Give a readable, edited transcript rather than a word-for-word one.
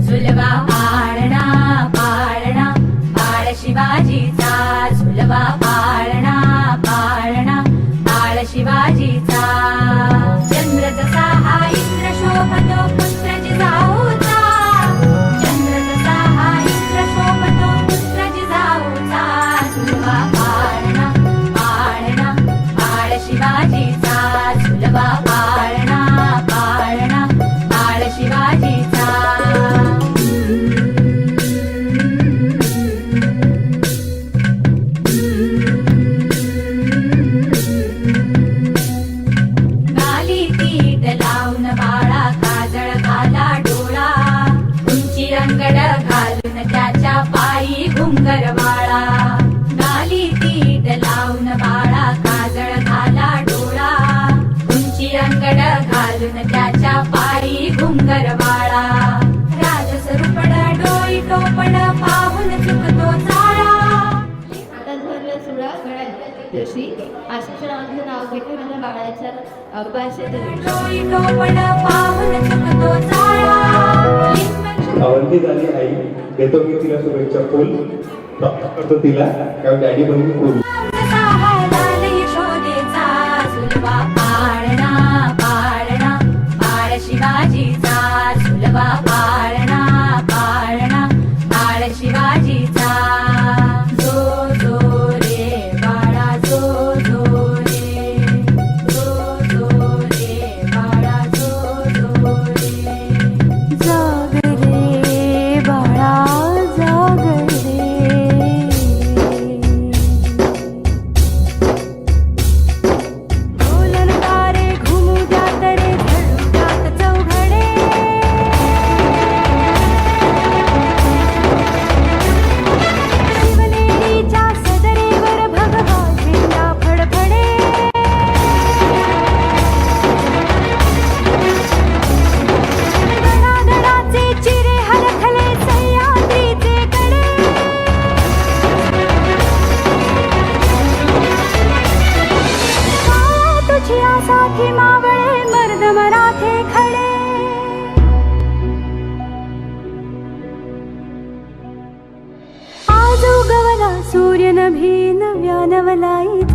झुलवा पाळणा पाळणा बाळ शिवाजीचा, झुलवा पाळणा पाळणा बाळ शिवाजीचा. चंद्र जसा हा इंद्र शोभतो पुत्र जिजाऊचा, चंद्र जसा हा इंद्र शोभतो पुत्र जिजाऊचा. झुलवा पाळणा पाळणा बाळ शिवाजीचा, झुलवा पाळणा पाळणा बाळ शिवाजीचा. गाली पीठ लावून बाळा काजळ घाला डोळा, उंची अंगड घालून त्याच्या पायी घुंगर वाळा. गाली पीठ लावून बाळा काजळ घाला डोळा, उंची अंगड घालून त्याच्या पायी घुंगर वाळा. राजसरूपड डोई टोपण पाहून चुकतो चाळा. धरलं सुळा गळ्यात जशी आशिषणाचं नाव घेते माझ्या बाळाच्या भाषेत डोई टोपण पाहून चुकतो चाळा. आवडती झाली आई, देतो मी तिला शुभेच्छा फुल, प्राप्त करतो तिला काय डॅडी बनून फुल. यशोदेचा, झुलवा पाळणा पाळणा बाळ शिवाजीचा, झुलवा पाळणा पाळणा बाळ शिवाजीचा. जो जो रे बाळा जो जो रे, जो जो रे बाळा जो जो रे. जाग रे बाळा जाग रे. डोलन तारे घुमू द्यात रे धडू द्यात चौघडे. शिवनेरीच्या सदरेवर भगवा झेंडा फडफडे. धडाधडाचे चिरे हलखले सह्याद्रीचे कडे. तुझी आसाठी मावळे मर्द मराठे खडे. आज उगवला सूर्य नभी नव्या नवलाईचा.